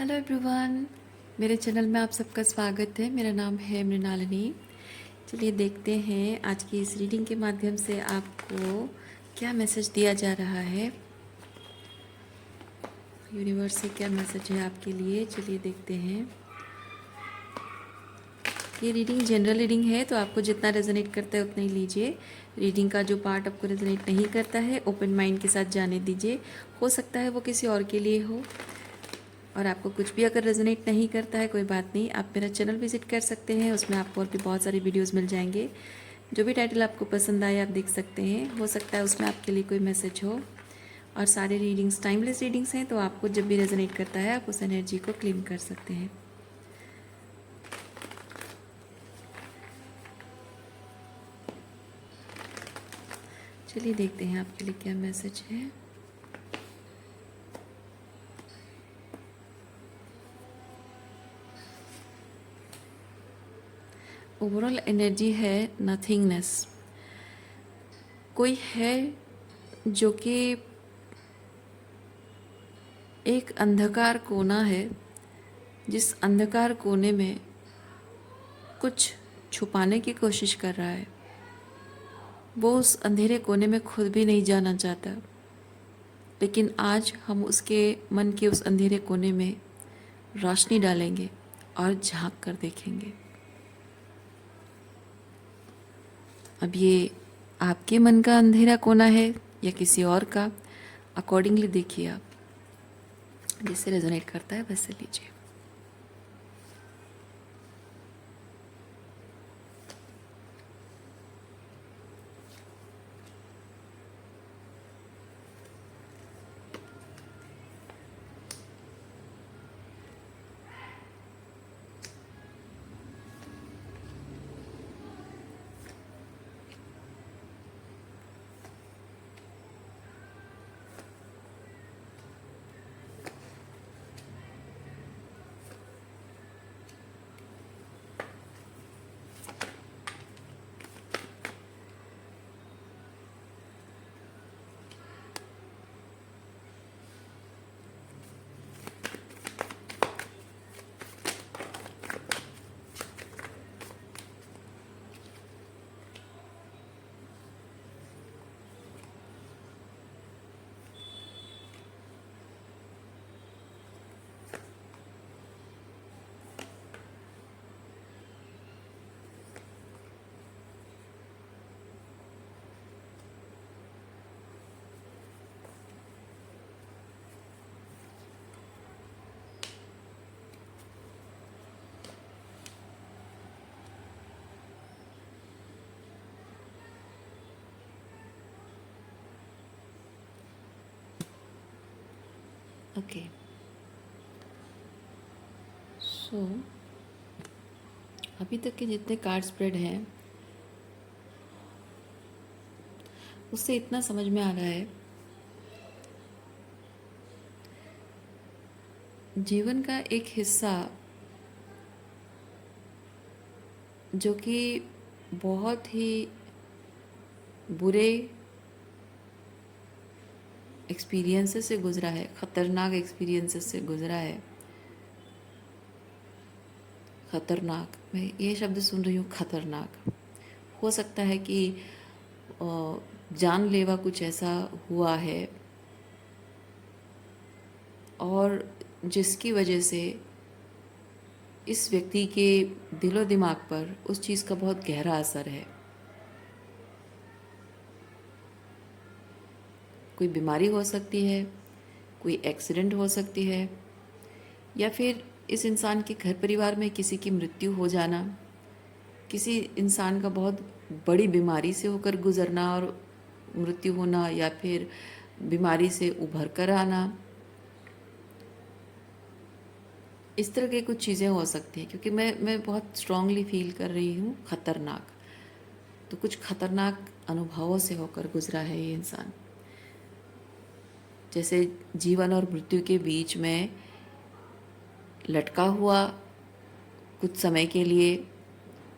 Hello everyone, मेरे channel में आप सबका स्वागत है। मेरा नाम है मृणालिनी। चलिए देखते हैं आज की इस रीडिंग के माध्यम से आपको क्या मैसेज दिया जा रहा है, यूनिवर्स से क्या मैसेज है आपके लिए। चलिए देखते हैं। ये रीडिंग जनरल रीडिंग है, तो आपको जितना रेजोनेट करता है उतना ही लीजिए। रीडिंग का जो पार्ट आपको रेजोनेट नहीं करता है, ओपन माइंड के साथ जाने दीजिए। हो सकता है वो किसी और के लिए हो, और आपको कुछ भी अगर रेजोनेट नहीं करता है कोई बात नहीं, आप मेरा चैनल विजिट कर सकते हैं। उसमें आपको और भी बहुत सारी वीडियोस मिल जाएंगे। जो भी टाइटल आपको पसंद आए आप देख सकते हैं। हो सकता है उसमें आपके लिए कोई मैसेज हो। और सारे रीडिंग्स टाइमलेस रीडिंग्स हैं, तो आपको जब भी रेजोनेट करता है आप उस एनर्जी को क्लेम कर सकते हैं। चलिए देखते हैं आपके लिए क्या मैसेज है। ओवरऑल एनर्जी है नथिंगनेस। कोई है जो कि एक अंधकार कोना है, जिस अंधकार कोने में कुछ छुपाने की कोशिश कर रहा है। वो उस अंधेरे कोने में खुद भी नहीं जाना चाहता, लेकिन आज हम उसके मन के उस अंधेरे कोने में रोशनी डालेंगे और झांक कर देखेंगे। अब ये आपके मन का अंधेरा कोना है या किसी और का, अकॉर्डिंगली देखिए आप। जिससे रेजोनेट करता है वैसे लीजिए। ओके, सो अभी तक के जितने कार्ड स्प्रेड हैं उससे इतना समझ में आ रहा है, जीवन का एक हिस्सा जो कि बहुत ही बुरे एक्सपीरियंसेस से गुजरा है, ख़तरनाक एक्सपीरियंसेस से गुजरा है। ख़तरनाक, मैं ये शब्द सुन रही हूँ, ख़तरनाक। हो सकता है कि जानलेवा कुछ ऐसा हुआ है और जिसकी वजह से इस व्यक्ति के दिलो दिमाग पर उस चीज़ का बहुत गहरा असर है। कोई बीमारी हो सकती है, कोई एक्सीडेंट हो सकती है, या फिर इस इंसान के घर परिवार में किसी की मृत्यु हो जाना, किसी इंसान का बहुत बड़ी बीमारी से होकर गुजरना और मृत्यु होना, या फिर बीमारी से उभर कर आना। इस तरह की कुछ चीज़ें हो सकती हैं, क्योंकि मैं बहुत स्ट्रांगली फील कर रही हूँ ख़तरनाक। तो कुछ ख़तरनाक अनुभवों से होकर गुजरा है ये इंसान। जैसे जीवन और मृत्यु के बीच में लटका हुआ कुछ समय के लिए,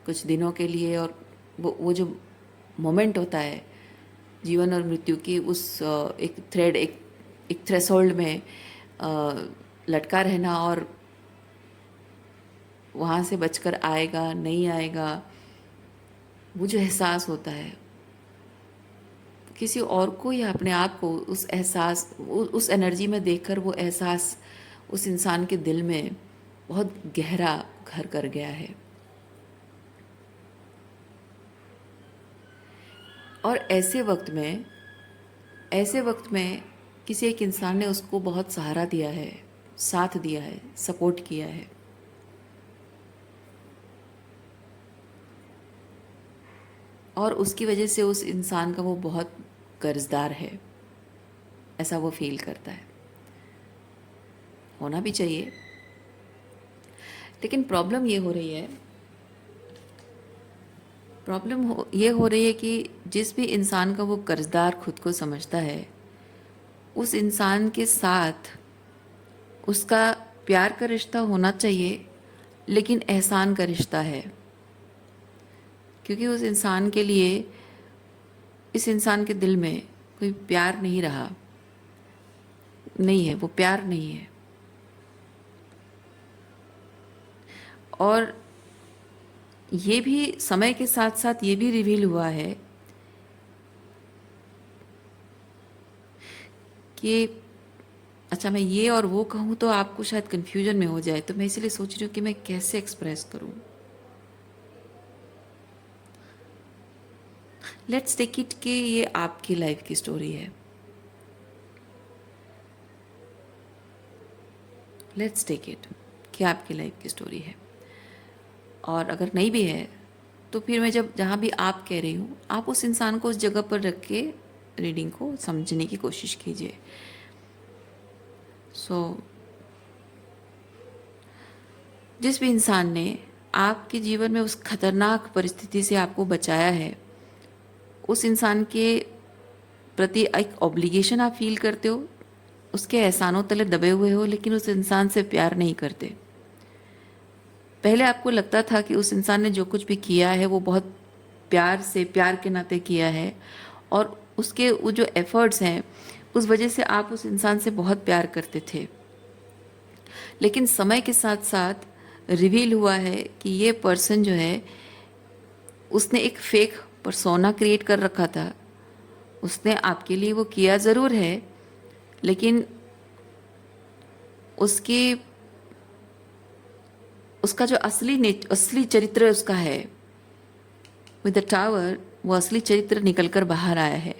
कुछ दिनों के लिए, और वो जो मोमेंट होता है जीवन और मृत्यु की, उस एक थ्रेड, एक थ्रेशोल्ड में लटका रहना और वहाँ से बचकर आएगा नहीं आएगा, वो जो एहसास होता है किसी और को या अपने आप को उस एहसास उस एनर्जी में देखकर वो एहसास उस इंसान के दिल में बहुत गहरा घर कर गया है। और ऐसे वक्त में किसी एक इंसान ने उसको बहुत सहारा दिया है, साथ दिया है, सपोर्ट किया है। और उसकी वजह से उस इंसान का वो बहुत कर्जदार है, ऐसा वो फील करता है। होना भी चाहिए। लेकिन प्रॉब्लम ये हो रही है कि जिस भी इंसान का वो कर्जदार खुद को समझता है, उस इंसान के साथ उसका प्यार का रिश्ता होना चाहिए, लेकिन एहसान का रिश्ता है। क्योंकि उस इंसान के लिए इस इंसान के दिल में कोई प्यार नहीं रहा, नहीं है, वो प्यार नहीं है। और ये भी समय के साथ साथ ये भी रिवील हुआ है कि अच्छा, मैं ये और वो कहूँ तो आपको शायद कन्फ्यूजन में हो जाए, तो मैं इसलिए सोच रही हूँ कि मैं कैसे एक्सप्रेस करूँ। लेट्स टेक इट कि ये आपकी लाइफ की स्टोरी है। लेट्स टेक इट कि आपकी लाइफ की स्टोरी है। और अगर नहीं भी है तो फिर मैं जहाँ भी आप कह रही हूँ, आप उस इंसान को उस जगह पर रख के रीडिंग को समझने की कोशिश कीजिए। जिस भी इंसान ने आपके जीवन में उस खतरनाक परिस्थिति से आपको बचाया है, उस इंसान के प्रति एक ऑब्लिगेशन आप फील करते हो, उसके एहसानों तले दबे हुए हो, लेकिन उस इंसान से प्यार नहीं करते। पहले आपको लगता था कि उस इंसान ने जो कुछ भी किया है वो बहुत प्यार के नाते किया है, और उसके वो जो एफर्ट्स हैं उस वजह से आप उस इंसान से बहुत प्यार करते थे। लेकिन समय के साथ साथ रिवील हुआ है कि ये पर्सन जो है, उसने एक फेक पर्सोना क्रिएट कर रखा था। उसने आपके लिए वो किया ज़रूर है, लेकिन उसका जो असली चरित्र उसका है, विद द टावर, वो असली चरित्र निकल कर बाहर आया है।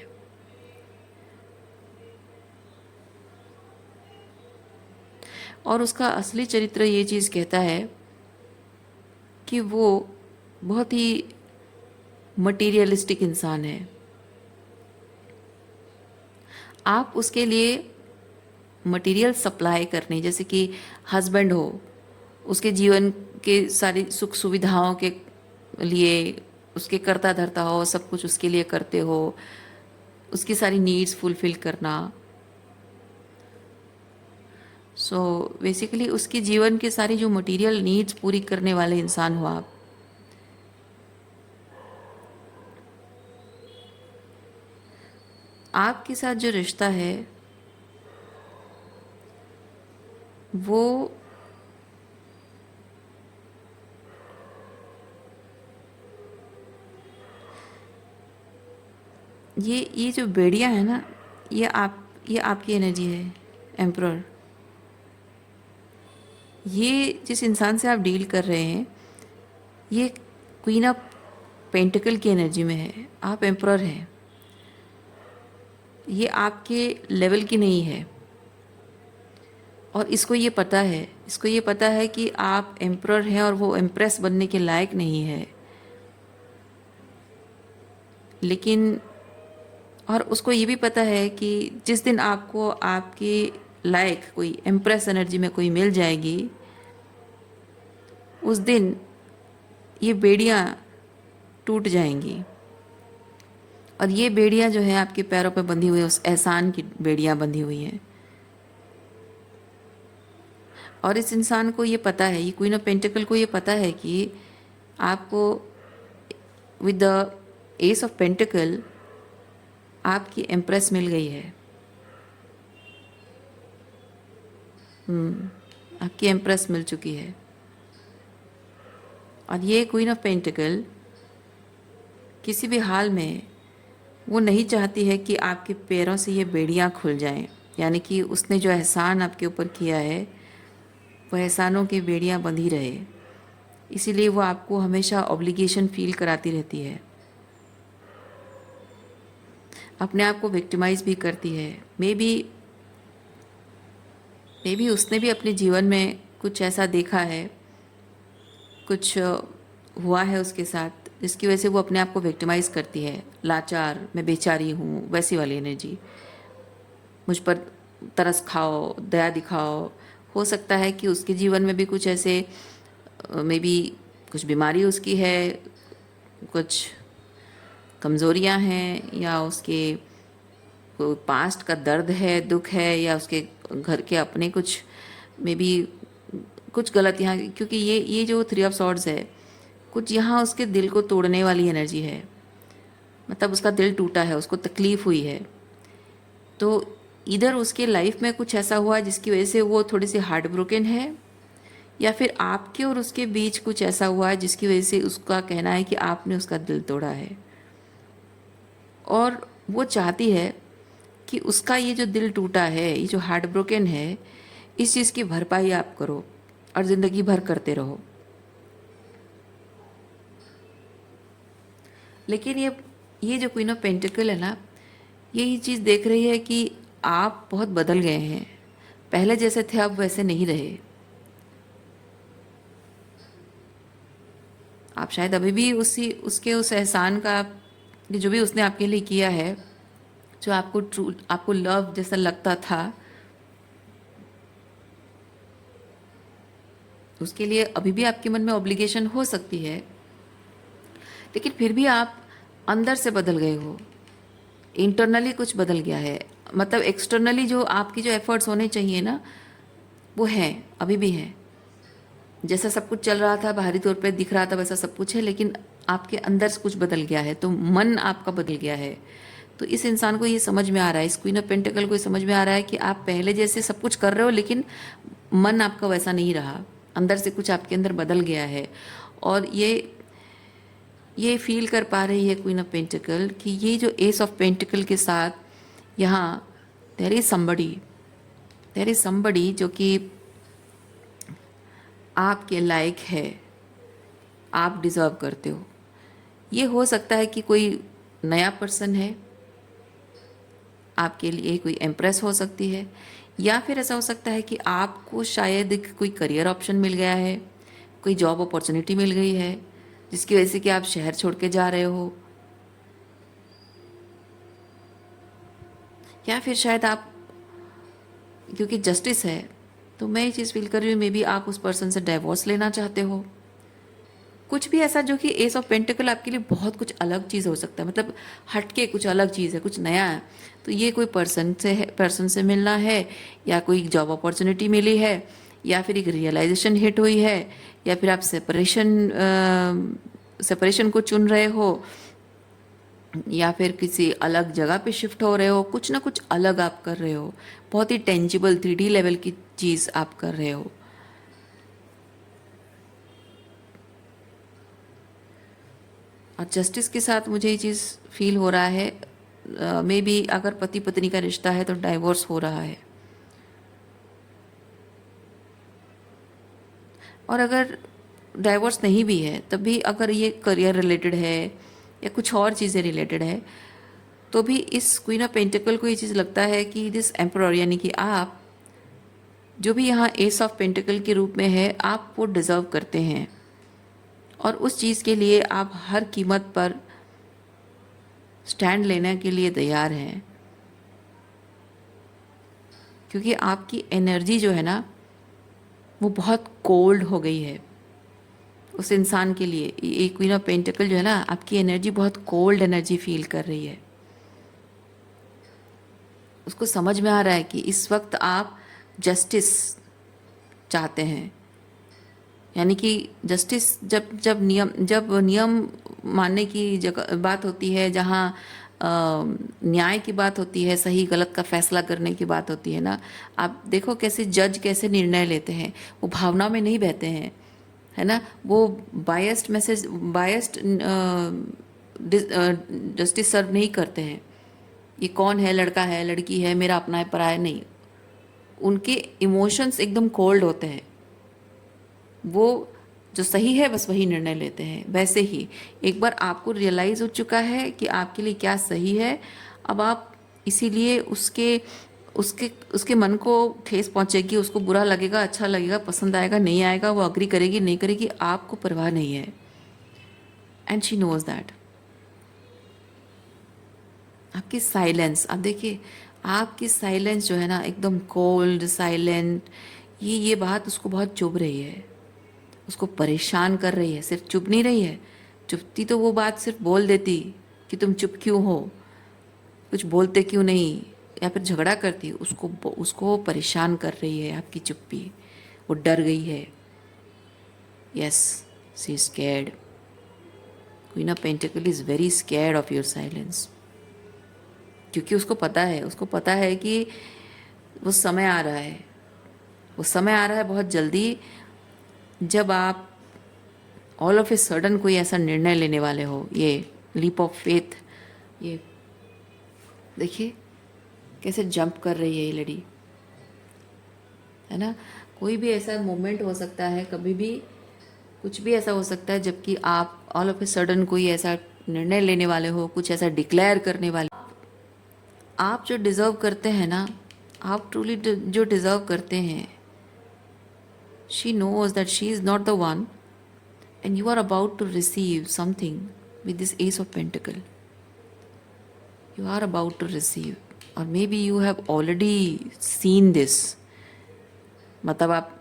और उसका असली चरित्र ये चीज़ कहता है कि वो बहुत ही मटीरियलिस्टिक इंसान है। आप उसके लिए मटेरियल सप्लाई करने, जैसे कि हस्बैंड हो, उसके जीवन के सारी सुख सुविधाओं के लिए उसके करता धरता हो, सब कुछ उसके लिए करते हो, उसकी सारी नीड्स फुलफिल करना। बेसिकली उसके जीवन के सारी जो मटेरियल नीड्स पूरी करने वाले इंसान हो आप। आपके साथ जो रिश्ता है वो ये जो बेड़िया है ना, ये आपकी एनर्जी है, एम्परर। ये जिस इंसान से आप डील कर रहे हैं, ये क्वीन ऑफ पेंटिकल की एनर्जी में है, आप एम्परर हैं। ये आपके लेवल की नहीं है, और इसको ये पता है कि आप एम्परर हैं और वो एम्प्रेस बनने के लायक नहीं है। लेकिन और उसको ये भी पता है कि जिस दिन आपको आपके लायक कोई एम्प्रेस एनर्जी में कोई मिल जाएगी, उस दिन ये बेड़ियाँ टूट जाएंगी। और ये बेड़ियाँ जो है आपके पैरों पे बंधी हुई है, उस एहसान की बेड़ियाँ बंधी हुई हैं। और इस इंसान को ये पता है, ये क्वीन ऑफ पेंटिकल को ये पता है कि आपको with the S of pentacle आपकी एम्प्रेस मिल गई है। आपकी एम्प्रेस मिल चुकी है। और ये क्वीन ऑफ पेंटिकल किसी भी हाल में वो नहीं चाहती है कि आपके पैरों से ये बेड़ियाँ खुल जाएं, यानी कि उसने जो एहसान आपके ऊपर किया है वो एहसानों की बेड़ियाँ बंधी रहे। इसीलिए वो आपको हमेशा ऑब्लिगेशन फील कराती रहती है, अपने आप को विक्टिमाइज भी करती है। मे बी उसने भी अपने जीवन में कुछ ऐसा देखा है, कुछ हुआ है उसके साथ, जिसकी वजह से वो अपने आप को विक्टिमाइज करती है। लाचार, मैं बेचारी हूँ, वैसी वाली एनर्जी। मुझ पर तरस खाओ, दया दिखाओ। हो सकता है कि उसके जीवन में भी कुछ ऐसे मे बी कुछ बीमारी उसकी है, कुछ कमज़ोरियाँ हैं, या उसके पास्ट का दर्द है, दुख है, या उसके घर के अपने कुछ मे बी कुछ गलत यहाँ, क्योंकि ये जो 3 ऑफ सॉर्ड्स है, कुछ यहाँ उसके दिल को तोड़ने वाली एनर्जी है। मतलब उसका दिल टूटा है, उसको तकलीफ़ हुई है। तो इधर उसके लाइफ में कुछ ऐसा हुआ जिसकी वजह से वो थोड़ी सी हार्ट ब्रोकन है, या फिर आपके और उसके बीच कुछ ऐसा हुआ है जिसकी वजह से उसका कहना है कि आपने उसका दिल तोड़ा है। और वो चाहती है कि उसका ये जो दिल टूटा है, ये जो हार्ट ब्रोकन है, इस चीज़ की भरपाई आप करो और ज़िंदगी भर करते रहो। लेकिन ये जो क्वीन ऑफ पेंटिकल है ना, यही चीज़ देख रही है कि आप बहुत बदल गए हैं, पहले जैसे थे आप वैसे नहीं रहे। आप शायद अभी भी उसके उस एहसान का, जो भी उसने आपके लिए किया है, जो आपको लव जैसा लगता था, उसके लिए अभी भी आपके मन में ऑब्लिगेशन हो सकती है। लेकिन फिर भी आप अंदर से बदल गए हो, इंटरनली कुछ बदल गया है। मतलब एक्सटर्नली जो आपकी जो एफर्ट्स होने चाहिए ना, वो हैं, अभी भी हैं। जैसा सब कुछ चल रहा था, बाहरी तौर पे दिख रहा था, वैसा सब कुछ है, लेकिन आपके अंदर से कुछ बदल गया है, तो मन आपका बदल गया है। तो इस इंसान को ये समझ में आ रहा है, इस क्वीन ऑफ पेंटिकल को ये समझ में आ रहा है कि आप पहले जैसे सब कुछ कर रहे हो, लेकिन मन आपका वैसा नहीं रहा, अंदर से कुछ आपके अंदर बदल गया है। और ये फील कर पा रही है क्वीन ऑफ पेंटिकल कि ये जो एस ऑफ पेंटिकल के साथ यहाँ देयर इज समबडी जो कि आपके लायक है, आप डिज़र्व करते हो। ये हो सकता है कि कोई नया पर्सन है आपके लिए, कोई एम्प्रेस हो सकती है, या फिर ऐसा हो सकता है कि आपको शायद कोई करियर ऑप्शन मिल गया है, कोई जॉब अपॉर्चुनिटी मिल गई है, जिसकी वजह से कि आप शहर छोड़ के जा रहे हो, या फिर शायद आप, क्योंकि जस्टिस है तो मैं ये चीज़ फील कर रही हूँ, मे बी आप उस पर्सन से डाइवोर्स लेना चाहते हो। कुछ भी ऐसा जो कि एस ऑफ पेंटिकल आपके लिए बहुत कुछ अलग चीज़ हो सकता है, मतलब हटके कुछ अलग चीज़ है, कुछ नया है। तो ये कोई पर्सन से मिलना है, या कोई जॉब अपॉर्चुनिटी मिली है, या फिर एक रियलाइजेशन हिट हुई है, या फिर आप सेपरेशन को चुन रहे हो, या फिर किसी अलग जगह पे शिफ्ट हो रहे हो। कुछ ना कुछ अलग आप कर रहे हो, बहुत ही टेंजिबल 3D लेवल की चीज़ आप कर रहे हो। और जस्टिस के साथ मुझे ये चीज़ फील हो रहा है, मे बी अगर पति पत्नी का रिश्ता है तो डाइवोर्स हो रहा है। और अगर डाइवोर्स नहीं भी है, तब भी अगर ये करियर रिलेटेड है या कुछ और चीज़ें रिलेटेड है, तो भी इस क्वीन ऑफ पेंटिकल को ये चीज़ लगता है कि दिस एम्परर, यानी कि आप जो भी यहाँ एस ऑफ पेंटिकल के रूप में है, आप वो डिज़र्व करते हैं, और उस चीज़ के लिए आप हर कीमत पर स्टैंड लेने के लिए तैयार हैं। क्योंकि आपकी एनर्जी जो है ना, वो बहुत कोल्ड हो गई है उस इंसान के लिए। ये क्वीन ऑफ पेंटिकल जो है ना, आपकी एनर्जी बहुत कोल्ड एनर्जी फील कर रही है। उसको समझ में आ रहा है कि इस वक्त आप जस्टिस चाहते हैं, यानी कि जस्टिस जब नियम मानने की जगह बात होती है, जहाँ न्याय की बात होती है, सही गलत का फैसला करने की बात होती है ना, आप देखो कैसे जज कैसे निर्णय लेते हैं, वो भावना में नहीं बहते हैं, है ना, वो बायस्ड जस्टिस सर्व नहीं करते हैं। ये कौन है, लड़का है, लड़की है, मेरा अपना है, पराया नहीं। उनके इमोशंस एकदम कोल्ड होते हैं। वो जो सही है बस वही निर्णय लेते हैं। वैसे ही एक बार आपको रियलाइज़ हो चुका है कि आपके लिए क्या सही है, अब आप इसीलिए उसके उसके उसके मन को ठेस पहुंचेगी, उसको बुरा लगेगा, अच्छा लगेगा, पसंद आएगा, नहीं आएगा, वो अग्री करेगी, नहीं करेगी, आपको परवाह नहीं है। And she knows that. आपकी साइलेंस, आप देखिए आपकी साइलेंस जो है ना, एकदम कोल्ड साइलेंट, ये बात उसको बहुत चुभ रही है, उसको परेशान कर रही है। सिर्फ चुप नहीं रही है, चुपती तो वो बात सिर्फ बोल देती कि तुम चुप क्यों हो, कुछ बोलते क्यों नहीं, या फिर झगड़ा करती, उसको परेशान कर रही है आपकी चुप्पी। वो डर गई है। Yes, she is scared. Queen of pentacle is very scared of your silence, क्योंकि उसको पता है कि वो समय आ रहा है, वो समय आ रहा है बहुत जल्दी, जब आप ऑल ऑफ ए सडन कोई ऐसा निर्णय लेने वाले हो। ये लीप ऑफ फेथ, ये देखिए कैसे जंप कर रही है ये लड़ी, है ना। कोई भी ऐसा मोमेंट हो सकता है, कभी भी कुछ भी ऐसा हो सकता है, जबकि आप ऑल ऑफ ए सडन कोई ऐसा निर्णय लेने वाले हो, कुछ ऐसा डिक्लेयर करने वाले। आप जो डिज़र्व करते हैं ना, आप ट्रूली जो डिज़र्व करते हैं, she knows that she is not the one, and you are about to receive something with this Ace of Pentacle. You are about to receive, or maybe you have already seen this, मतलब आप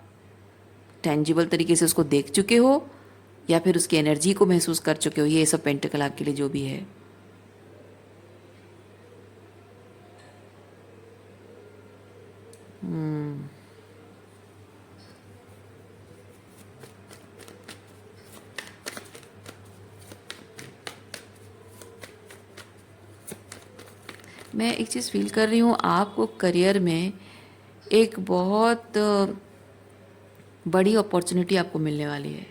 tangible तरीके से उसको देख चुके हो, या फिर उसकी एनर्जी को महसूस कर चुके हो। ये Ace of Pentacle आपके लिए जो भी है, मैं एक चीज़ फील कर रही हूँ, आपको करियर में एक बहुत बड़ी अपॉर्चुनिटी आपको मिलने वाली है।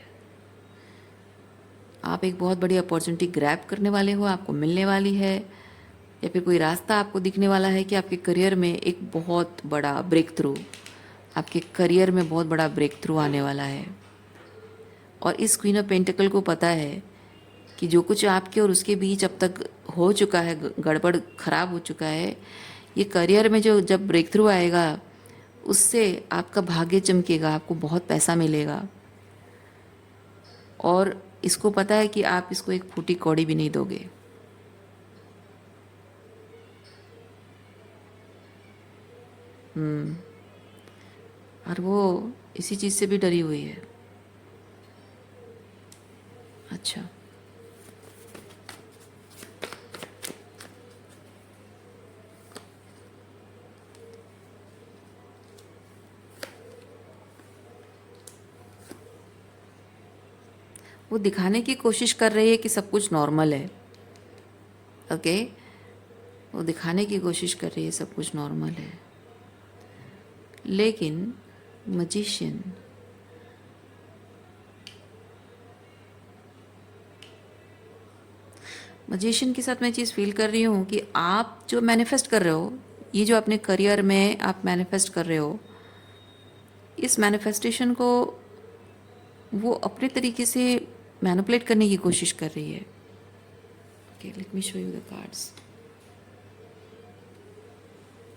आप एक बहुत बड़ी अपॉर्चुनिटी ग्रैब करने वाले हो, आपको मिलने वाली है, या फिर कोई रास्ता आपको दिखने वाला है कि आपके करियर में एक बहुत बड़ा ब्रेक थ्रू, आपके करियर में बहुत बड़ा ब्रेक थ्रू आने वाला है। और इस क्वीन ऑफ पेंटिकल को पता है कि जो कुछ आपके और उसके बीच अब तक हो चुका है, गड़बड़ खराब हो चुका है, ये करियर में जो जब ब्रेक थ्रू आएगा, उससे आपका भाग्य चमकेगा, आपको बहुत पैसा मिलेगा। और इसको पता है कि आप इसको एक फूटी कौड़ी भी नहीं दोगे। और वो इसी चीज़ से भी डरी हुई है। अच्छा, वो दिखाने की कोशिश कर रही है कि सब कुछ नॉर्मल है। ओके, वो दिखाने की कोशिश कर रही है सब कुछ नॉर्मल है, लेकिन मजिशियन, मजिशियन के साथ मैं चीज़ फील कर रही हूँ कि आप जो मैनिफेस्ट कर रहे हो, ये जो अपने करियर में आप मैनिफेस्ट कर रहे हो, इस मैनिफेस्टेशन को वो अपने तरीके से मैनिपुलेट करने की कोशिश कर रही है। Okay, let me show you the cards.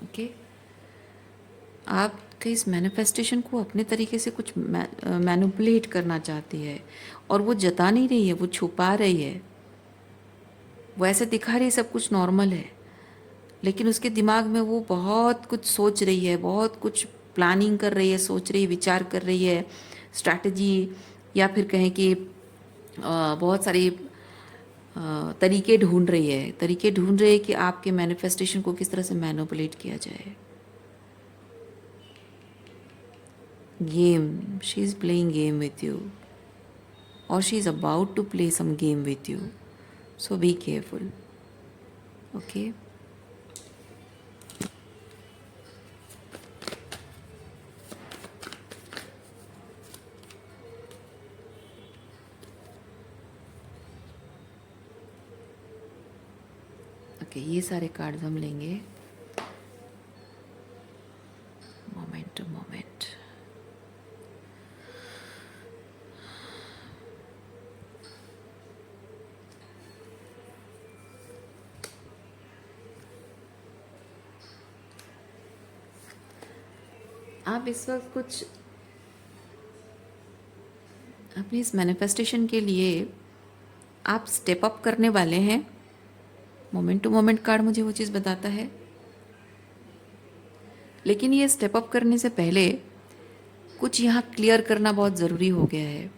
Okay, आपके इस मैनिफेस्टेशन को अपने तरीके से कुछ मैनिपुलेट करना चाहती है, और वो जता नहीं रही है, वो छुपा रही है। वो ऐसे दिखा रही है सब कुछ नॉर्मल है, लेकिन उसके दिमाग में वो बहुत कुछ सोच रही है, बहुत कुछ प्लानिंग कर रही है, सोच रही है, विचार कर रही है, स्ट्रैटेजी, या फिर कहें कि बहुत सारी तरीके ढूंढ रही है कि आपके मैनिफेस्टेशन को किस तरह से मैनिपुलेट किया जाए। Game, she is playing game with you, और she is about to play some game with you, so be careful. Okay. Okay, ये सारे कार्ड्स हम लेंगे मोमेंट टू मोमेंट। आप इस वक्त कुछ अपनी इस मैनिफेस्टेशन के लिए आप स्टेप अप करने वाले हैं। मोमेंट टू मोमेंट कार्ड मुझे वो चीज़ बताता है, लेकिन ये स्टेप अप करने से पहले कुछ यहाँ क्लियर करना बहुत ज़रूरी हो गया है।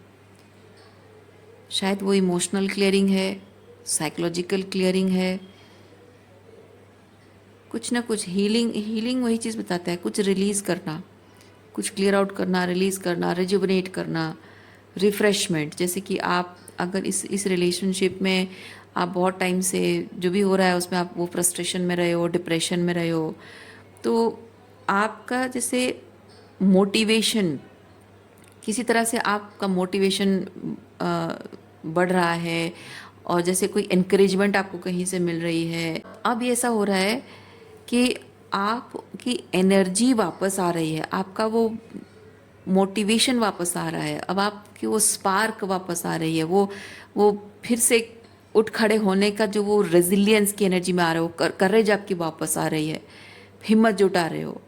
शायद वो इमोशनल क्लियरिंग है, साइकोलॉजिकल क्लियरिंग है, कुछ ना कुछ हीलिंग वही चीज़ बताता है। कुछ रिलीज़ करना, कुछ क्लियर आउट करना, रिलीज़ करना, रिजुवनेट करना, रिफ़्रेशमेंट। जैसे कि आप अगर इस रिलेशनशिप में आप बहुत टाइम से जो भी हो रहा है उसमें आप वो फ्रस्ट्रेशन में रहे हो, डिप्रेशन में रहे हो, तो आपका जैसे मोटिवेशन, किसी तरह से आपका मोटिवेशन बढ़ रहा है और जैसे कोई एनकरेजमेंट आपको कहीं से मिल रही है। अब ये ऐसा हो रहा है कि आपकी एनर्जी वापस आ रही है, आपका वो मोटिवेशन वापस आ रहा है, अब आपकी वो स्पार्क वापस आ रही है, वो फिर से उठ खड़े होने का जो वो रेजिलियंस की एनर्जी में आ रहे हो, करेज आपकी वापस आ रही है, हिम्मत जुटा रहे हो।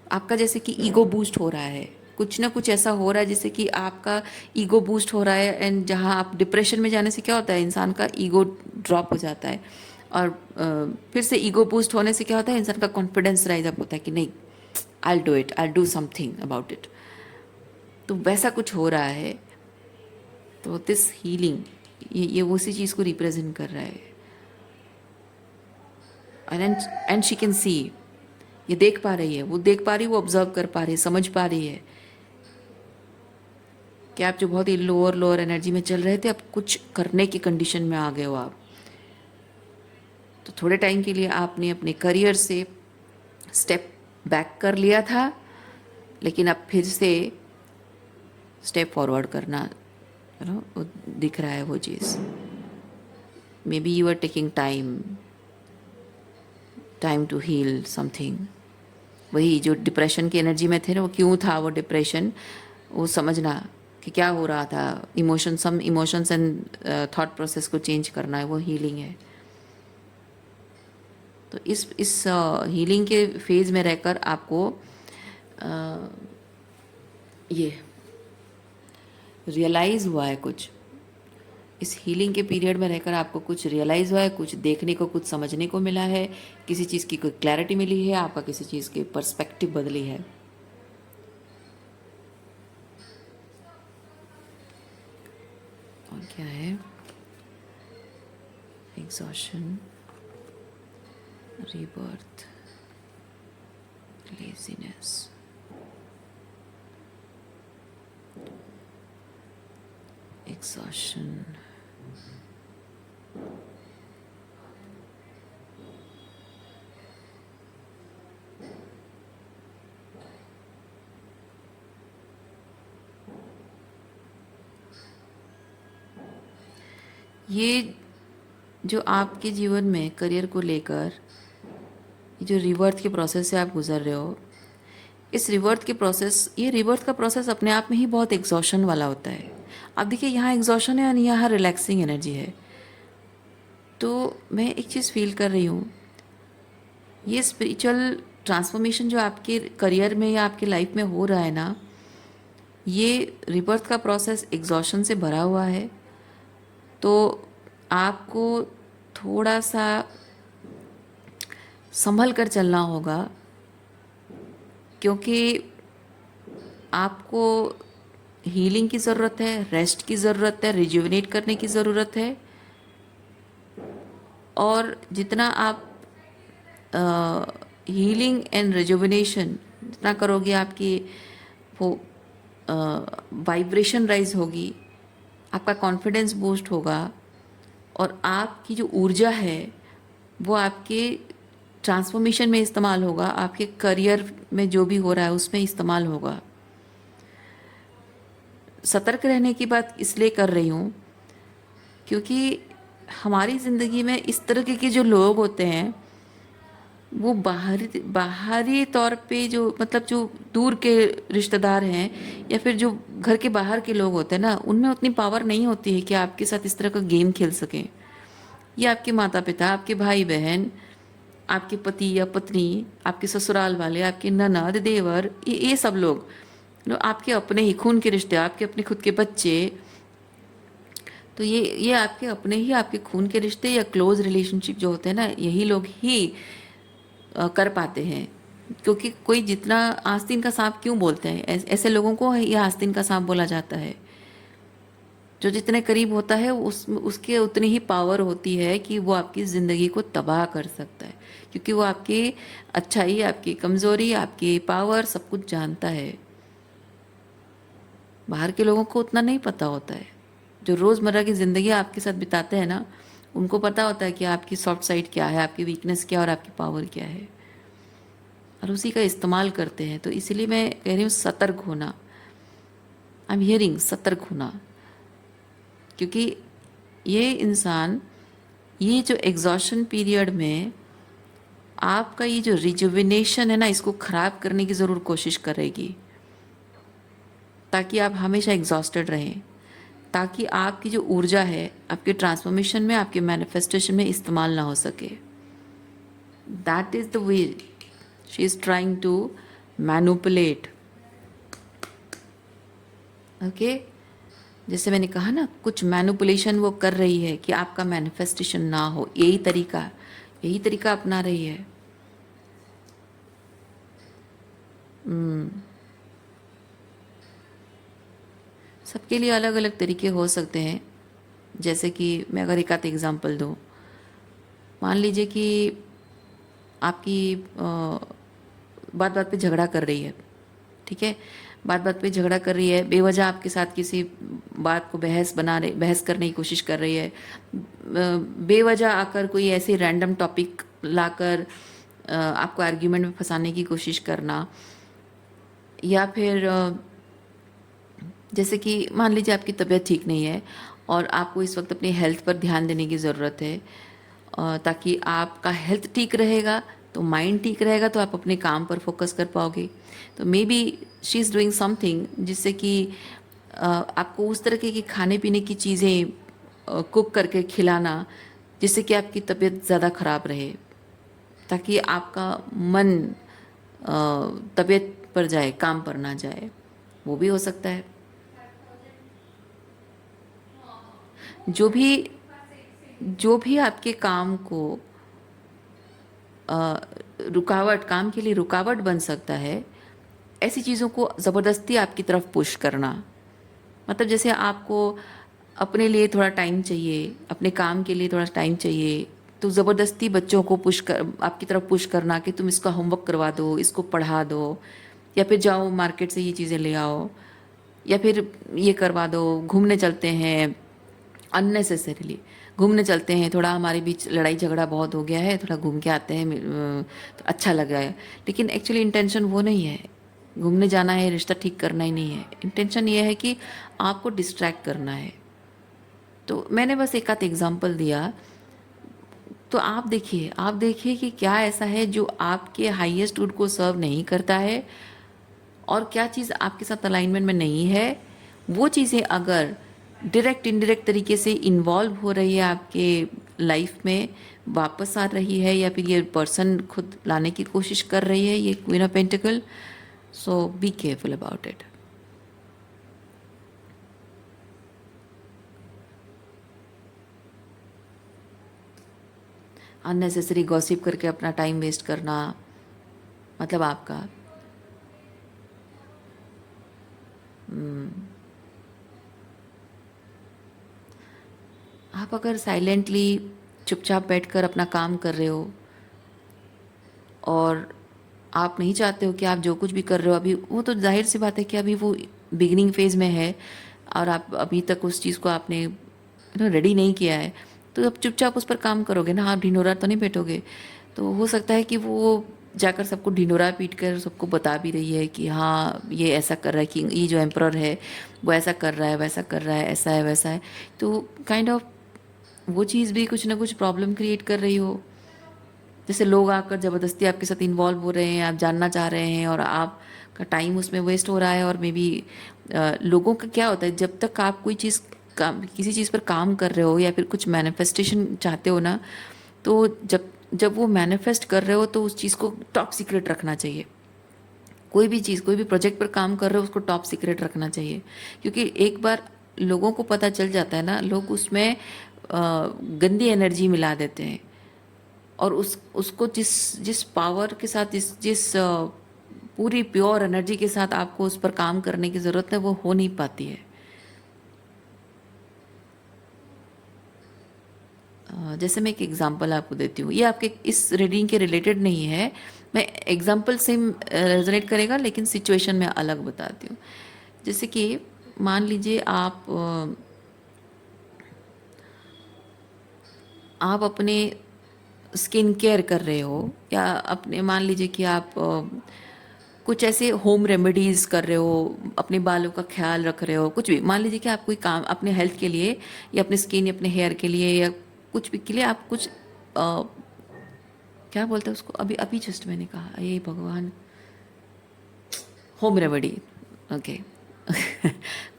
आपका जैसे कि ईगो बूस्ट हो रहा है, कुछ ना कुछ ऐसा हो रहा है जैसे कि आपका ईगो बूस्ट हो रहा है। एंड जहाँ आप डिप्रेशन में जाने से क्या होता है, इंसान का ईगो ड्रॉप हो जाता है, और फिर से ईगो बूस्ट होने से क्या होता है, इंसान का कॉन्फिडेंस राइज अप होता है कि नहीं, I do it, I do something about it. तो वैसा कुछ हो रहा है। तो दिस हीलिंग ये उसी चीज़ को रिप्रेजेंट कर रहा है। एंड शी कैन सी, ये देख पा रही है, वो देख पा रही है, वो ऑब्जर्व कर पा रही है, समझ पा रही है कि आप जो बहुत ही लोअर एनर्जी में चल रहे थे, अब कुछ करने की कंडीशन में आ गए हो आप। तो थोड़े टाइम के लिए आपने अपने करियर से स्टेप बैक कर लिया था, लेकिन अब फिर से स्टेप फॉरवर्ड करना वो दिख रहा है वो चीज़। Maybe you are taking time to heal something. वही जो डिप्रेशन की एनर्जी में थे ना, वो क्यों था वो डिप्रेशन, वो समझना कि क्या हो रहा था, some emotions and thought process को चेंज करना है, वो हीलिंग है। तो इस हीलिंग के फेज़ में रहकर आपको ये रियलाइज़ हुआ है कुछ, इस हीलिंग के पीरियड में रहकर आपको कुछ रियलाइज़ हुआ है, कुछ देखने को, कुछ समझने को मिला है, किसी चीज़ की कोई क्लैरिटी मिली है, आपका किसी चीज़ की पर्सपेक्टिव बदली है। और क्या है, एग्जॉशन, रीबर्थ, लेजीनेस, एग्जॉशन, ये जो आपके जीवन में करियर को लेकर ये जो रिवर्थ के प्रोसेस से आप गुजर रहे हो, इस रिवर्थ के प्रोसेस, ये रिवर्थ का प्रोसेस अपने आप में ही बहुत एग्जॉशन वाला होता है। अब देखिए, यहाँ एग्जॉशन है और यहाँ रिलैक्सिंग एनर्जी है। तो मैं एक चीज़ फील कर रही हूँ, ये स्पिरिचुअल ट्रांसफॉर्मेशन जो आपके करियर में या आपके लाइफ में हो रहा है ना, ये रिबर्थ का प्रोसेस एग्जॉशन से भरा हुआ है। तो आपको थोड़ा सा संभल कर चलना होगा, क्योंकि आपको हीलिंग की ज़रूरत है, रेस्ट की ज़रूरत है, रिजुविनेट करने की ज़रूरत है। और जितना आप हीलिंग एंड रिजुविनेशन जितना करोगे, आपकी वो वाइब्रेशन राइज होगी, आपका कॉन्फिडेंस बूस्ट होगा, और आपकी जो ऊर्जा है वो आपके ट्रांसफॉर्मेशन में इस्तेमाल होगा, आपके करियर में जो भी हो रहा है उसमें इस्तेमाल होगा। सतर्क रहने की बात इसलिए कर रही हूँ क्योंकि हमारी ज़िंदगी में इस तरह के जो लोग होते हैं वो बाहरी बाहरी तौर पे जो मतलब जो दूर के रिश्तेदार हैं या फिर जो घर के बाहर के लोग होते हैं ना, उनमें उतनी पावर नहीं होती है कि आपके साथ इस तरह का गेम खेल सकें। ये आपके माता पिता, आपके भाई बहन, आपके पति या पत्नी, आपके ससुराल वाले, आपके ननद देवर, ये सब लोग आपके अपने ही खून के रिश्ते, आपके अपने खुद के बच्चे, तो ये आपके अपने ही आपके खून के रिश्ते या क्लोज रिलेशनशिप जो होते हैं ना, यही लोग ही कर पाते हैं। क्योंकि कोई जितना आस्तीन का सांप क्यों बोलते हैं, ऐसे लोगों को ये आस्तीन का सांप बोला जाता है। जो जितने करीब होता है उसके उतनी ही पावर होती है कि वो आपकी ज़िंदगी को तबाह कर सकता है, क्योंकि वो आपकी अच्छाई, आपकी कमज़ोरी, आपकी पावर सब कुछ जानता है। बाहर के लोगों को उतना नहीं पता होता है। जो रोज़मर्रा की ज़िंदगी आपके साथ बिताते हैं ना, उनको पता होता है कि आपकी सॉफ्ट साइड क्या है, आपकी वीकनेस क्या है और आपकी पावर क्या है, और उसी का इस्तेमाल करते हैं। तो इसीलिए मैं कह रही हूँ सतर्क होना। आई एम हियरिंग सतर्क होना, क्योंकि ये इंसान ये जो एग्जॉशन पीरियड में आपका ये जो रिजुविनेशन है ना, इसको ख़राब करने की ज़रूर कोशिश करेगी, ताकि आप हमेशा एग्जॉस्टेड रहें, ताकि आपकी जो ऊर्जा है आपके ट्रांसफॉर्मेशन में, आपके मैनिफेस्टेशन में इस्तेमाल ना हो सके। That is the way she is trying to manipulate. Okay, जैसे मैंने कहा ना, कुछ मैनिपुलेशन वो कर रही है कि आपका मैनिफेस्टेशन ना हो। यही तरीका अपना रही है। सबके लिए अलग अलग तरीके हो सकते हैं। जैसे कि मैं अगर एक आध एग्जांपल दूँ, मान लीजिए कि आपकी बात बात पे झगड़ा कर रही है, ठीक है, बात बात पे झगड़ा कर रही है, बेवजह आपके साथ किसी बात को बहस करने की कोशिश कर रही है, बेवजह आकर कोई ऐसी रैंडम टॉपिक लाकर आपको आर्ग्यूमेंट में फंसाने की कोशिश करना, या फिर जैसे कि मान लीजिए आपकी तबीयत ठीक नहीं है और आपको इस वक्त अपनी हेल्थ पर ध्यान देने की ज़रूरत है, ताकि आपका हेल्थ ठीक रहेगा तो माइंड ठीक रहेगा, तो आप अपने काम पर फोकस कर पाओगे। तो may be she is doing something जिससे कि आपको उस तरह के खाने पीने की चीज़ें कुक करके खिलाना जिससे कि आपकी तबीयत ज़्यादा ख़राब रहे, ताकि आपका मन तबीयत पर जाए, काम पर ना जाए। वो भी हो सकता है। जो भी आपके काम को काम के लिए रुकावट बन सकता है, ऐसी चीज़ों को ज़बरदस्ती आपकी तरफ पुश करना। मतलब जैसे आपको अपने लिए थोड़ा टाइम चाहिए, अपने काम के लिए थोड़ा टाइम चाहिए, तो ज़बरदस्ती बच्चों को आपकी तरफ पुश करना कि तुम इसका होमवर्क करवा दो, इसको पढ़ा दो, या फिर जाओ मार्केट से ये चीज़ें ले आओ, या फिर ये करवा दो, घूमने चलते हैं, अननेसेसरीली घूमने चलते हैं, थोड़ा हमारे बीच लड़ाई झगड़ा बहुत हो गया है, थोड़ा घूम के आते हैं, तो अच्छा लग रहा है। लेकिन एक्चुअली इंटेंशन वो नहीं है, घूमने जाना है, रिश्ता ठीक करना ही नहीं है। इंटेंशन ये है कि आपको डिस्ट्रैक्ट करना है। तो मैंने बस एक आध एग्जांपल दिया, तो आप देखिए कि क्या ऐसा है जो आपके हाईएस्ट गुड को सर्व नहीं करता है, और क्या चीज़ आपके साथ अलाइनमेंट में नहीं है। वो चीज़ें अगर डायरेक्ट इनडायरेक्ट तरीके से इन्वॉल्व हो रही है आपके लाइफ में, वापस आ रही है, या फिर ये पर्सन खुद लाने की कोशिश कर रही है, ये queen of pentacle, so be careful about it. Unnecessary gossip करके अपना टाइम वेस्ट करना, मतलब आपका आप अगर साइलेंटली चुपचाप बैठकर अपना काम कर रहे हो और आप नहीं चाहते हो कि आप जो कुछ भी कर रहे हो अभी, वो तो जाहिर सी बात है कि अभी वो बिगिनिंग फेज़ में है और आप अभी तक उस चीज़ को आपने रेडी नहीं किया है, तो अब चुपचाप उस पर काम करोगे ना, आप ढिंढोरा तो नहीं पीटोगे। तो हो सकता है कि वो जाकर सबको ढिंढोरा पीट कर सबको बता भी रही है कि हाँ ये ऐसा कर रहा है, कि ये जो एम्परर है वो ऐसा कर रहा है, वैसा कर रहा है, ऐसा है वैसा है। तो काइंड ऑफ वो चीज़ भी कुछ ना कुछ प्रॉब्लम क्रिएट कर रही हो। जैसे लोग आकर ज़बरदस्ती आपके साथ इन्वॉल्व हो रहे हैं, आप जानना चाह रहे हैं और आपका टाइम उसमें वेस्ट हो रहा है। और मे बी लोगों का क्या होता है, जब तक आप कोई चीज़ काम किसी चीज़ पर काम कर रहे हो या फिर कुछ मैनिफेस्टेशन चाहते हो ना, तो जब जब वो मैनिफेस्ट कर रहे हो तो उस चीज़ को टॉप सीक्रेट रखना चाहिए। कोई भी चीज़, कोई भी प्रोजेक्ट पर काम कर रहे हो उसको टॉप सीक्रेट रखना चाहिए। क्योंकि एक बार लोगों को पता चल जाता है ना, लोग उसमें गंदी एनर्जी मिला देते हैं। और उसको जिस जिस पावर के साथ, जिस पूरी प्योर एनर्जी के साथ आपको उस पर काम करने की ज़रूरत है, वो हो नहीं पाती है। जैसे मैं एक एग्जांपल आपको देती हूँ, ये आपके इस रीडिंग के रिलेटेड नहीं है, मैं एग्जांपल से रेजोनेट करेगा लेकिन सिचुएशन में अलग बताती हूँ। जैसे कि मान लीजिए आप अपने स्किन केयर कर रहे हो, या अपने मान लीजिए कि आप कुछ ऐसे होम रेमेडीज़ कर रहे हो, अपने बालों का ख्याल रख रहे हो, कुछ भी मान लीजिए कि आप कोई काम अपने हेल्थ के लिए या अपने स्किन या अपने हेयर के लिए या कुछ भी के लिए आप कुछ क्या बोलते हैं उसको, अभी अभी जस्ट मैंने कहा, ये भगवान, होम रेमेडी, ओके।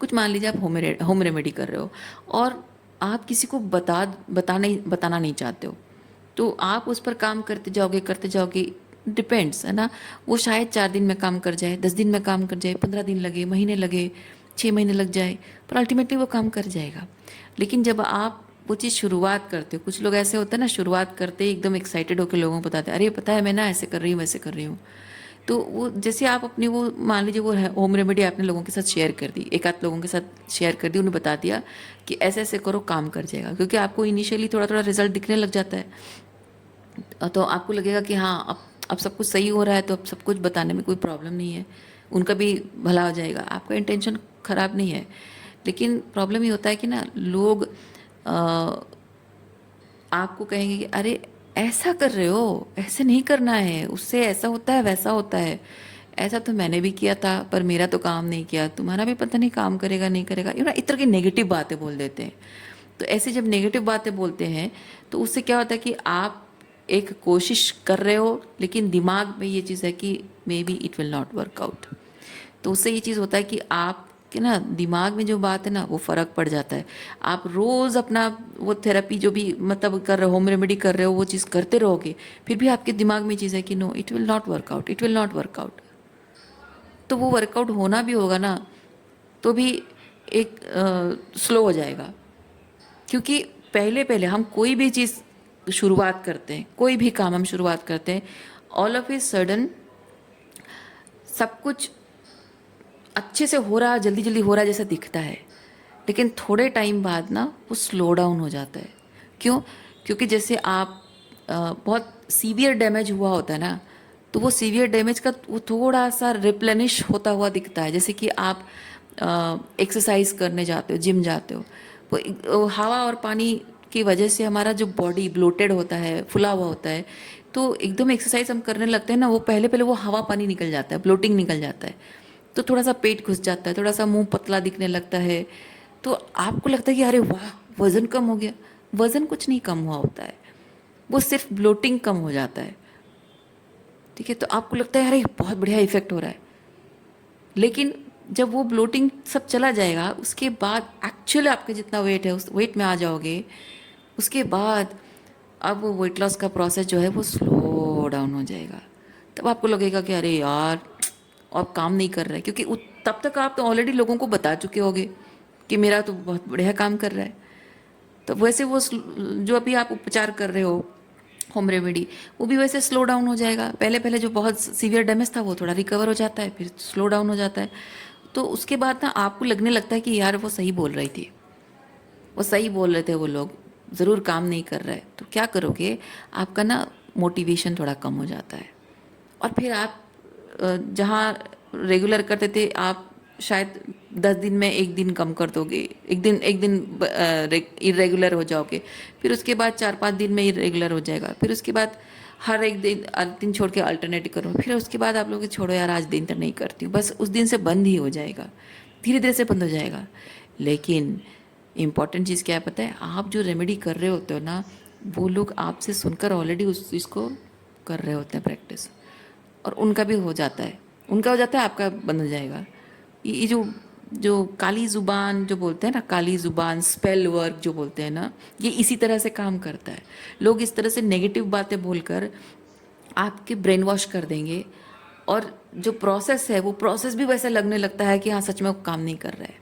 कुछ मान लीजिए आप होम रेमेडी कर रहे हो और आप किसी को बताना नहीं चाहते हो, तो आप उस पर काम करते जाओगे, डिपेंड्स है ना। वो शायद 4 दिन में काम कर जाए, 10 दिन में काम कर जाए, 15 दिन लगे, महीने लगे, 6 महीने लग जाए, पर अल्टीमेटली वो काम कर जाएगा। लेकिन जब आप वो चीज़ शुरुआत करते हो, कुछ लोग ऐसे होते हैं ना, शुरुआत करते ही एकदम एक्साइटेड होकर लोगों को बताते हैं, अरे पता है मैं ना ऐसे कर रही हूँ, वैसे कर रही हूँ। तो वो जैसे आप अपनी वो मान लीजिए वो होम रेमेडी आपने लोगों के साथ शेयर कर दी, एक आध लोगों के साथ शेयर कर दी, उन्हें बता दिया कि ऐसे ऐसे करो, काम कर जाएगा। क्योंकि आपको इनिशियली थोड़ा थोड़ा रिजल्ट दिखने लग जाता है, तो आपको लगेगा कि हाँ अब सब कुछ सही हो रहा है, तो अब सब कुछ बताने में कोई प्रॉब्लम नहीं है, उनका भी भला हो जाएगा, आपका इंटेंशन ख़राब नहीं है। लेकिन प्रॉब्लम ये होता है कि ना लोग आपको कहेंगे कि अरे ऐसा कर रहे हो, ऐसे नहीं करना है, उससे ऐसा होता है, वैसा होता है, ऐसा तो मैंने भी किया था पर मेरा तो काम नहीं किया, तुम्हारा भी पता नहीं काम करेगा नहीं करेगा, इस तरह की नेगेटिव बातें बोल देते हैं। तो ऐसे जब नेगेटिव बातें बोलते हैं तो उससे क्या होता है कि आप एक कोशिश कर रहे हो, लेकिन दिमाग में ये चीज़ है कि may be it will not work out. तो उससे ये चीज़ होता है कि आप के ना दिमाग में जो बात है ना वो फ़र्क पड़ जाता है। आप रोज़ अपना वो थेरेपी जो भी मतलब कर रहे हो, होम रेमेडी कर रहे हो, वो चीज़ करते रहोगे, फिर भी आपके दिमाग में चीज़ है कि no it will not work out, it will not work out. तो वो वर्कआउट होना भी होगा ना, तो भी एक स्लो हो जाएगा। क्योंकि पहले पहले हम कोई भी चीज़ शुरुआत करते हैं, कोई भी काम हम शुरुआत करते हैं, ऑल ऑफ ए सडन सब कुछ अच्छे से हो रहा, जल्दी जल्दी हो रहा जैसा दिखता है, लेकिन थोड़े टाइम बाद ना वो स्लो डाउन हो जाता है। क्यों? क्योंकि जैसे आप बहुत सीवियर डैमेज हुआ होता है ना, तो वो सीवियर डैमेज का वो थोड़ा सा रिप्लेनिश होता हुआ दिखता है। जैसे कि आप एक्सरसाइज करने जाते हो, जिम जाते हो, वो हवा और पानी की वजह से हमारा जो बॉडी ब्लोटेड होता है, फुला हुआ होता है, तो एकदम एक्सरसाइज हम करने लगते हैं ना, वो पहले पहले वो हवा पानी निकल जाता है, ब्लोटिंग निकल जाता है, तो थोड़ा सा पेट घुस जाता है, थोड़ा सा मुंह पतला दिखने लगता है, तो आपको लगता है कि अरे वाह वज़न कम हो गया। वज़न कुछ नहीं कम हुआ होता है, वो सिर्फ ब्लोटिंग कम हो जाता है। ठीक है, तो आपको लगता है अरे बहुत बढ़िया इफेक्ट हो रहा है, लेकिन जब वो ब्लोटिंग सब चला जाएगा, उसके बाद एक्चुअली आपके जितना वेट है उस वेट में आ जाओगे, उसके बाद अब वो वेट लॉस का प्रोसेस जो है वो स्लो डाउन हो जाएगा। तब आपको लगेगा कि अरे यार और काम नहीं कर रहा है, क्योंकि तब तक आप तो ऑलरेडी लोगों को बता चुके होगे कि मेरा तो बहुत बढ़िया काम कर रहा है। तो वैसे वो जो अभी आप उपचार कर रहे हो, होम रेमेडी, वो भी वैसे स्लो डाउन हो जाएगा। पहले पहले जो बहुत सीवियर डैमेज था वो थोड़ा रिकवर हो जाता है, फिर स्लो डाउन हो जाता है। तो उसके बाद ना आपको लगने लगता है कि यार वो सही बोल रही थी, वो सही बोल रहे थे वो लोग, ज़रूर काम नहीं कर रहा है। तो क्या करोगे, आपका ना मोटिवेशन थोड़ा कम हो जाता है, और फिर आप जहाँ रेगुलर करते थे आप शायद 10 दिन में एक दिन कम कर दोगे, एक दिन इरेगुलर हो जाओगे, फिर उसके बाद 4-5 दिन में इरेगुलर हो जाएगा, फिर उसके बाद हर एक दिन छोड़ के अल्टरनेट करो, फिर उसके बाद आप लोग छोड़ो यार आज दिन तक नहीं करती हूँ, बस उस दिन से बंद ही हो जाएगा, धीरे धीरे से बंद हो जाएगा। लेकिन इम्पॉर्टेंट चीज़ क्या है पता है, आप जो रेमेडी कर रहे होते हो ना, वो लोग आपसे सुनकर ऑलरेडी उस चीज़ को कर रहे होते हैं प्रैक्टिस, और उनका भी हो जाता है, उनका हो जाता है, आपका बंद हो जाएगा। ये जो जो काली ज़ुबान जो बोलते हैं ना, काली ज़ुबान स्पेल वर्क जो बोलते हैं ना, ये इसी तरह से काम करता है। लोग इस तरह से नेगेटिव बातें बोलकर आपके ब्रेन वॉश कर देंगे, और जो प्रोसेस है वो प्रोसेस भी वैसा लगने लगता है कि हाँ सच में वो काम नहीं कर रहा है,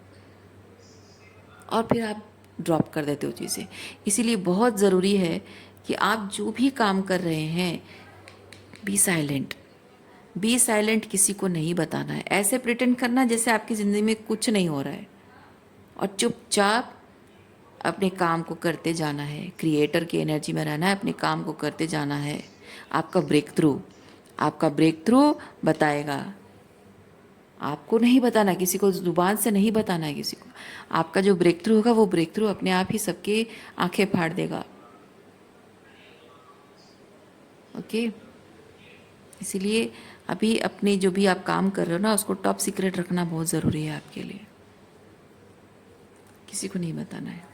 और फिर आप ड्रॉप कर देते हो चीज़ें। इसीलिए बहुत ज़रूरी है कि आप जो भी काम कर रहे हैं, बी साइलेंट, बी साइलेंट, किसी को नहीं बताना है, ऐसे प्रिटेंड करना जैसे आपकी ज़िंदगी में कुछ नहीं हो रहा है, और चुपचाप अपने काम को करते जाना है, क्रिएटर की एनर्जी में रहना है, अपने काम को करते जाना है। आपका ब्रेक थ्रू बताएगा, आपको नहीं बताना, किसी को ज़ुबान से नहीं बताना है किसी को। आपका जो ब्रेक थ्रू होगा वो ब्रेक थ्रू अपने आप ही सबके आंखें फाड़ देगा। ओके, इसीलिए अभी अपने जो भी आप काम कर रहे हो ना, उसको टॉप सीक्रेट रखना बहुत ज़रूरी है आपके लिए, किसी को नहीं बताना है।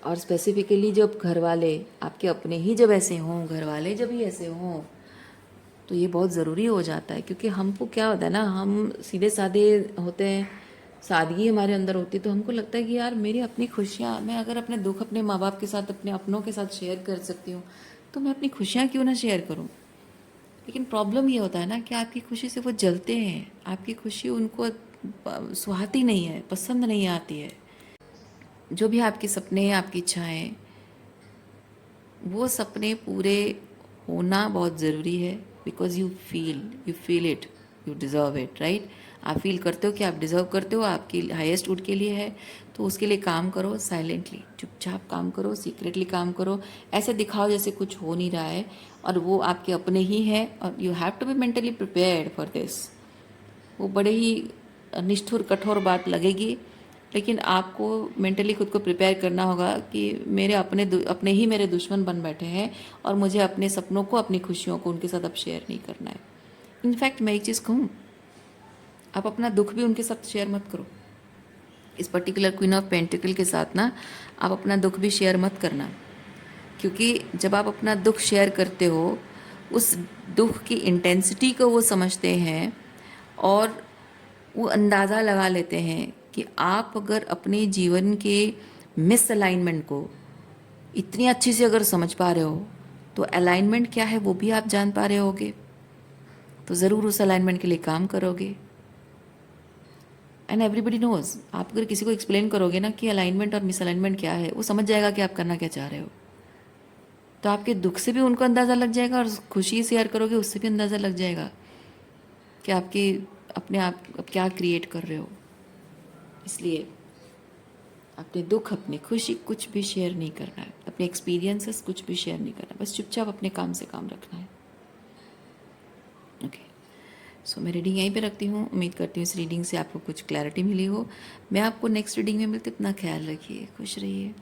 और स्पेसिफिकली जब घर वाले आपके अपने ही जब ऐसे हों, घर वाले जब ही ऐसे हों, तो ये बहुत ज़रूरी हो जाता है। क्योंकि हमको क्या होता है ना, हम सीधे साधे होते हैं, सादगी हमारे अंदर होती है, तो हमको लगता है कि यार मेरी अपनी खुशियाँ, मैं अगर अपने दुख अपने माँ बाप के साथ, अपने अपनों के साथ शेयर कर सकती हूँ, तो मैं अपनी खुशियाँ क्यों ना शेयर करूँ। लेकिन प्रॉब्लम ये होता है ना कि आपकी खुशी से वो जलते हैं, आपकी खुशी उनको सुहाती नहीं है, पसंद नहीं आती है। जो भी आपके सपने हैं, आपकी इच्छाएं, वो सपने पूरे होना बहुत ज़रूरी है। Because you feel it, you deserve it, right. आप फील करते हो कि आप डिज़र्व करते हो, आपकी हाईएस्ट गुड के लिए है, तो उसके लिए काम करो, साइलेंटली चुपचाप काम करो, सीक्रेटली काम करो, ऐसे दिखाओ जैसे कुछ हो नहीं रहा है, और वो आपके अपने ही है, और you have to be mentally prepared for this. वो बड़े ही निष्ठुर कठोर बात लगेगी, लेकिन आपको मेंटली खुद को प्रिपेयर करना होगा कि मेरे अपने ही मेरे दुश्मन बन बैठे हैं, और मुझे अपने सपनों को, अपनी खुशियों को उनके साथ अब शेयर नहीं करना है। इनफैक्ट मैं एक चीज़ कहूँ, आप अपना दुख भी उनके साथ शेयर मत करो। इस पर्टिकुलर क्वीन ऑफ पेंटिकल के साथ ना, आप अपना दुख भी शेयर मत करना, क्योंकि जब आप अपना दुख शेयर करते हो, उस दुख की इंटेंसिटी को वो समझते हैं, और वो अंदाज़ा लगा लेते हैं कि आप अगर अपने जीवन के मिस अलाइनमेंट को इतनी अच्छी से अगर समझ पा रहे हो, तो अलाइनमेंट क्या है वो भी आप जान पा रहे होगे, तो ज़रूर उस अलाइनमेंट के लिए काम करोगे। एंड एवरीबडी नोज, आप अगर किसी को एक्सप्लेन करोगे ना कि अलाइनमेंट और मिस अलाइनमेंट क्या है, वो समझ जाएगा कि आप करना क्या चाह रहे हो। तो आपके दुख से भी उनको अंदाज़ा लग जाएगा, और खुशी शेयर करोगे उससे भी अंदाज़ा लग जाएगा कि आपके अपने आप क्या क्रिएट कर रहे हो। इसलिए अपने दुख, अपनी खुशी कुछ भी शेयर नहीं करना है, अपने एक्सपीरियंसेस कुछ भी शेयर नहीं करना, बस चुपचाप अपने काम से काम रखना है। ओके, सो मैं रीडिंग यहीं पे रखती हूँ। उम्मीद करती हूँ इस रीडिंग से आपको कुछ क्लैरिटी मिली हो। मैं आपको नेक्स्ट रीडिंग में मिलती, अपना ख्याल रखिए, खुश रहिए।